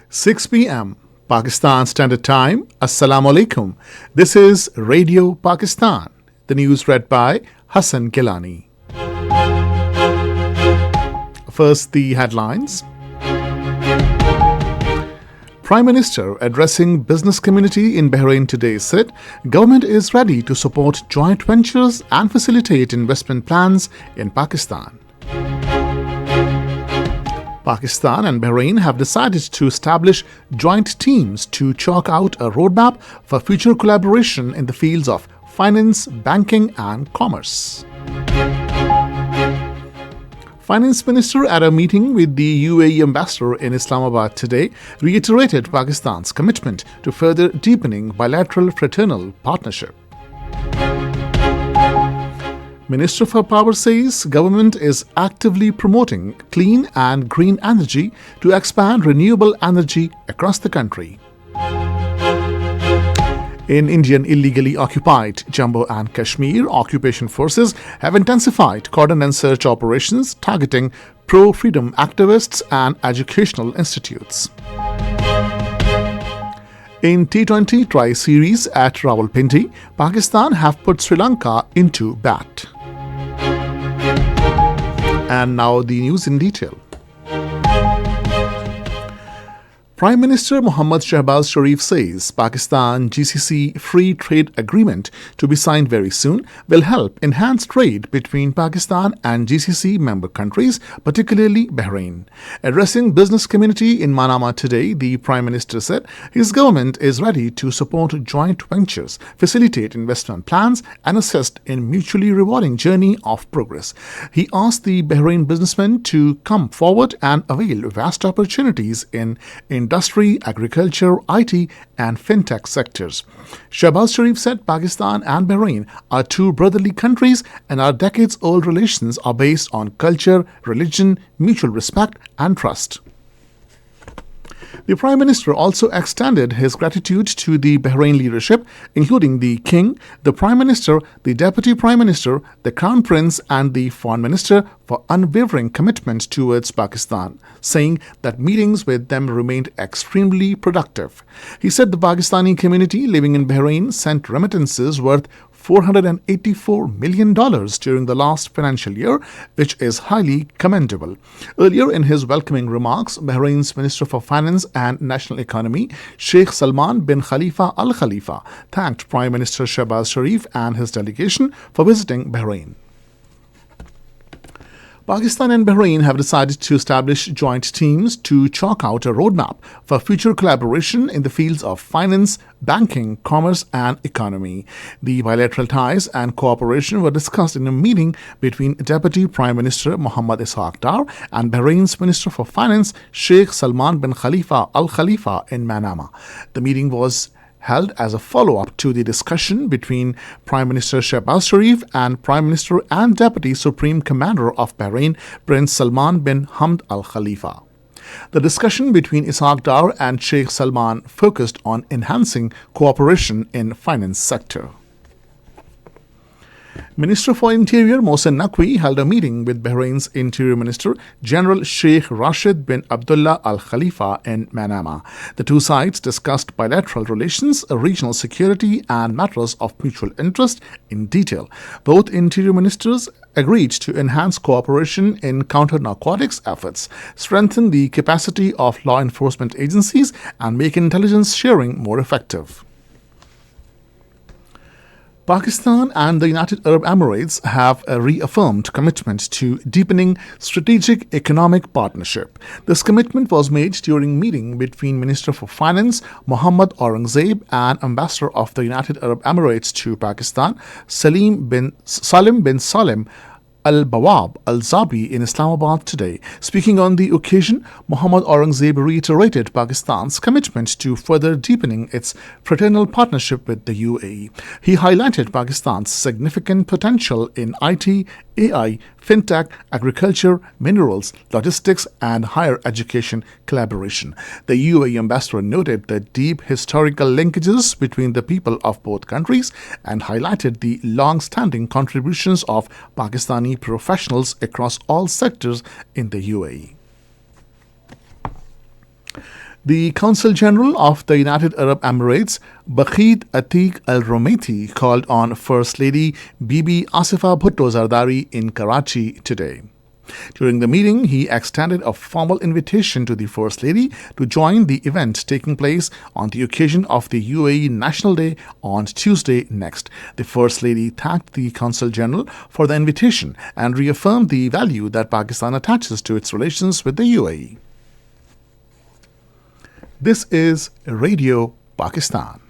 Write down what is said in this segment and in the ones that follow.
6 p.m. Pakistan Standard Time. Assalamu alaikum. This is Radio Pakistan. The news read by Hassan Gilani. First, the headlines. Prime Minister addressing business community in Bahrain today said government is ready to support joint ventures and facilitate investment plans in Pakistan. Pakistan and Bahrain have decided to establish joint teams to chalk out a roadmap for future collaboration in the fields of finance, banking and commerce. Finance Minister at a meeting with the UAE ambassador in Islamabad today reiterated Pakistan's commitment to further deepening bilateral fraternal partnership. Minister for Power says government is actively promoting clean and green energy to expand renewable energy across the country. In Indian illegally occupied Jammu and Kashmir, occupation forces have intensified cordon and search operations targeting pro-freedom activists and educational institutes. In T20 Tri-Series at Rawalpindi, Pakistan have put Sri Lanka into bat. And now the news in detail. Prime Minister Mohammad Shehbaz Sharif says Pakistan GCC free trade agreement to be signed very soon will help enhance trade between Pakistan and GCC member countries, particularly Bahrain. Addressing business community in Manama today, the Prime Minister said his government is ready to support joint ventures, facilitate investment plans and assist in mutually rewarding journey of progress. He asked the Bahrain businessmen to come forward and avail vast opportunities in industry, agriculture, IT and fintech sectors. Shehbaz Sharif said Pakistan and Bahrain are two brotherly countries and our decades-old relations are based on culture, religion, mutual respect and trust. The Prime Minister also extended his gratitude to the Bahrain leadership, including the King, the Prime Minister, the Deputy Prime Minister, the Crown Prince and the Foreign Minister for unwavering commitment towards Pakistan, saying that meetings with them remained extremely productive. He said the Pakistani community living in Bahrain sent remittances worth $484 million during the last financial year, which is highly commendable. Earlier in his welcoming remarks, Bahrain's Minister for Finance and National Economy, Sheikh Salman bin Khalifa Al Khalifa, thanked Prime Minister Shehbaz Sharif and his delegation for visiting Bahrain. Pakistan and Bahrain have decided to establish joint teams to chalk out a roadmap for future collaboration in the fields of finance, banking, commerce and economy. The bilateral ties and cooperation were discussed in a meeting between Deputy Prime Minister Mohammad Ishaq Dar and Bahrain's Minister for Finance Sheikh Salman bin Khalifa Al Khalifa in Manama. The meeting was held as a follow-up to the discussion between Prime Minister Shehbaz Sharif and Prime Minister and Deputy Supreme Commander of Bahrain, Prince Salman bin Hamd Al Khalifa. The discussion between Ishaq Dar and Sheikh Salman focused on enhancing cooperation in finance sector. Minister for Interior Mohsen Naqvi held a meeting with Bahrain's Interior Minister General Sheikh Rashid bin Abdullah Al Khalifa in Manama. The two sides discussed bilateral relations, regional security and matters of mutual interest in detail. Both Interior Ministers agreed to enhance cooperation in counter-narcotics efforts, strengthen the capacity of law enforcement agencies and make intelligence sharing more effective. Pakistan and the United Arab Emirates have a reaffirmed commitment to deepening strategic economic partnership. This commitment was made during a meeting between Minister for Finance Mohammad Aurangzeb and Ambassador of the United Arab Emirates to Pakistan Salim bin Salim Al-Bawab Al-Zabi in Islamabad today. Speaking on the occasion, Mohammad Aurangzeb reiterated Pakistan's commitment to further deepening its fraternal partnership with the UAE. He highlighted Pakistan's significant potential in IT, AI, fintech, agriculture, minerals, logistics, and higher education collaboration. The UAE ambassador noted the deep historical linkages between the people of both countries and highlighted the long-standing contributions of Pakistani professionals across all sectors in the UAE. The Consul General of the United Arab Emirates, Bakhid Atiq Al Romaiti, called on First Lady Bibi Asifa Bhutto Zardari in Karachi today. During the meeting, he extended a formal invitation to the First Lady to join the event taking place on the occasion of the UAE National Day on Tuesday next. The First Lady thanked the Consul General for the invitation and reaffirmed the value that Pakistan attaches to its relations with the UAE. This is Radio Pakistan.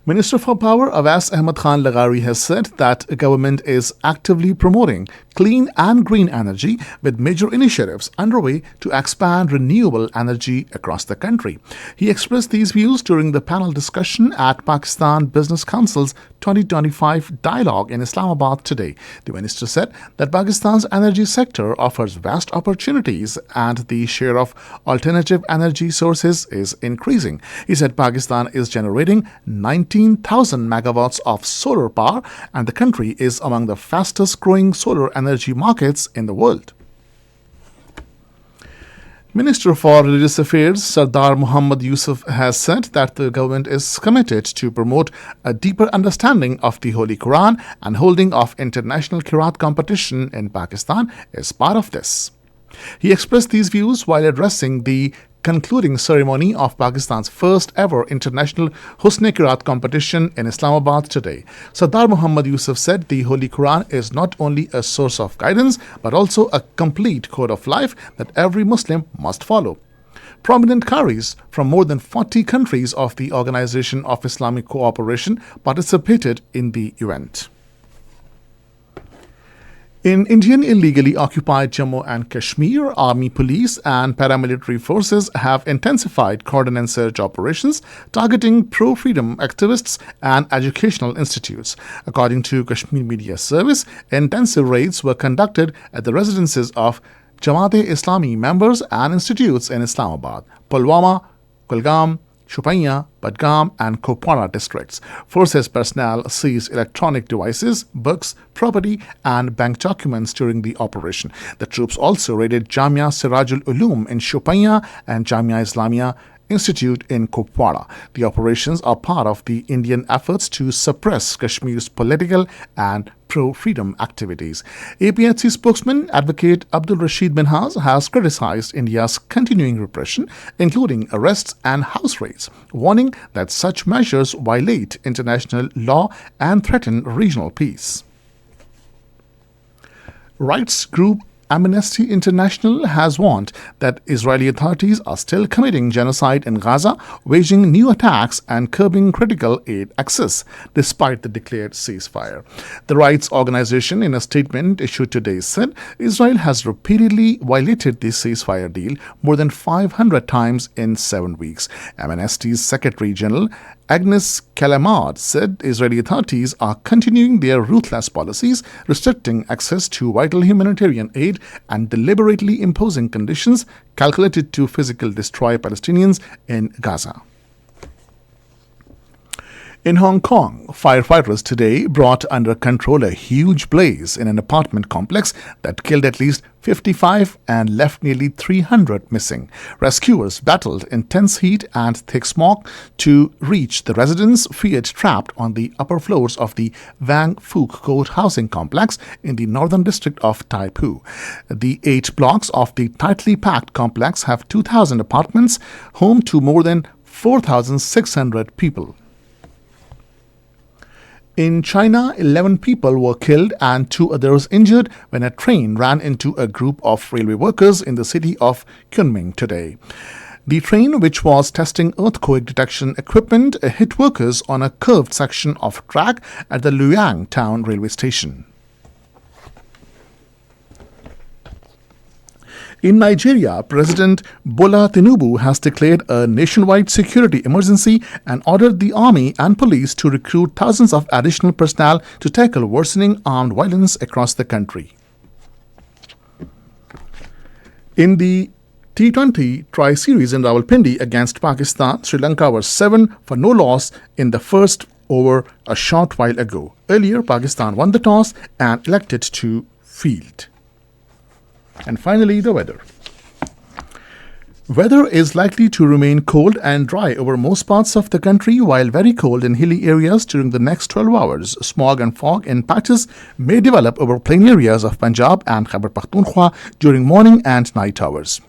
Minister for Power Awais Ahmad Khan Laghari has said that government is actively promoting clean and green energy with major initiatives underway to expand renewable energy across the country. He expressed these views during the panel discussion at Pakistan Business Council's 2025 dialogue in Islamabad today. The minister said that Pakistan's energy sector offers vast opportunities and the share of alternative energy sources is increasing. He said Pakistan is generating 19,000 megawatts of solar power and the country is among the fastest growing solar energy markets in the world. Minister for Religious Affairs Sardar Muhammad Yusuf has said that the government is committed to promote a deeper understanding of the Holy Quran and holding of international Qiraat competition in Pakistan is part of this. He expressed these views while addressing the concluding ceremony of Pakistan's first ever international Husn-e Qiraat competition in Islamabad today. Sardar Muhammad Yusuf said the Holy Quran is not only a source of guidance but also a complete code of life that every Muslim must follow. Prominent qaris from more than 40 countries of the Organization of Islamic Cooperation participated in the event. In Indian illegally occupied Jammu and Kashmir, Army, police and paramilitary forces have intensified cordon and search operations targeting pro-freedom activists and educational institutes. According to Kashmir Media Service, intensive raids were conducted at the residences of Jamaat-e-Islami members and institutes in Islamabad, Pulwama, Kulgam, Shopaiya, Badgam and Kupwara districts. Forces personnel seized electronic devices, books, property and bank documents during the operation. The troops also raided Jamia Sirajul Ulum in Shopaiya and Jamia Islamia Institute in Kupwara. The operations are part of the Indian efforts to suppress Kashmir's political and pro-freedom activities. APHC spokesman Advocate Abdul Rashid Minhas has criticized India's continuing repression, including arrests and house raids, warning that such measures violate international law and threaten regional peace. Rights group Amnesty International has warned that Israeli authorities are still committing genocide in Gaza, waging new attacks and curbing critical aid access, despite the declared ceasefire. The rights organization, in a statement issued today, said Israel has repeatedly violated the ceasefire deal more than 500 times in 7 weeks. Amnesty's Secretary General Agnes Kalamard said Israeli authorities are continuing their ruthless policies, restricting access to vital humanitarian aid and deliberately imposing conditions calculated to physically destroy Palestinians in Gaza. In Hong Kong, firefighters today brought under control a huge blaze in an apartment complex that killed at least 55 and left nearly 300 missing. Rescuers battled intense heat and thick smoke to reach the residents feared trapped on the upper floors of the Wang Fuk Court housing complex in the northern district of Tai Po. The 8 blocks of the tightly packed complex have 2,000 apartments, home to more than 4,600 people. In China, 11 people were killed and 2 others injured when a train ran into a group of railway workers in the city of Kunming today. The train, which was testing earthquake detection equipment, hit workers on a curved section of track at the Luoyang town railway station. In Nigeria, President Bola Tinubu has declared a nationwide security emergency and ordered the army and police to recruit thousands of additional personnel to tackle worsening armed violence across the country. In the T20 Tri-Series in Rawalpindi against Pakistan, Sri Lanka was 7 for no loss in the first over a short while ago. Earlier, Pakistan won the toss and elected to field. And finally, the weather. Weather is likely to remain cold and dry over most parts of the country, while very cold in hilly areas during the next 12 hours. Smog and fog in patches may develop over plain areas of Punjab and Khyber Pakhtunkhwa during morning and night hours.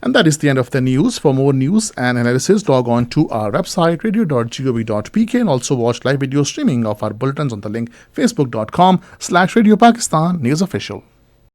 And that is the end of the news. For more news and analysis, log on to our website radio.gov.pk and also watch live video streaming of our bulletins on the link facebook.com/Radio Pakistan News Official.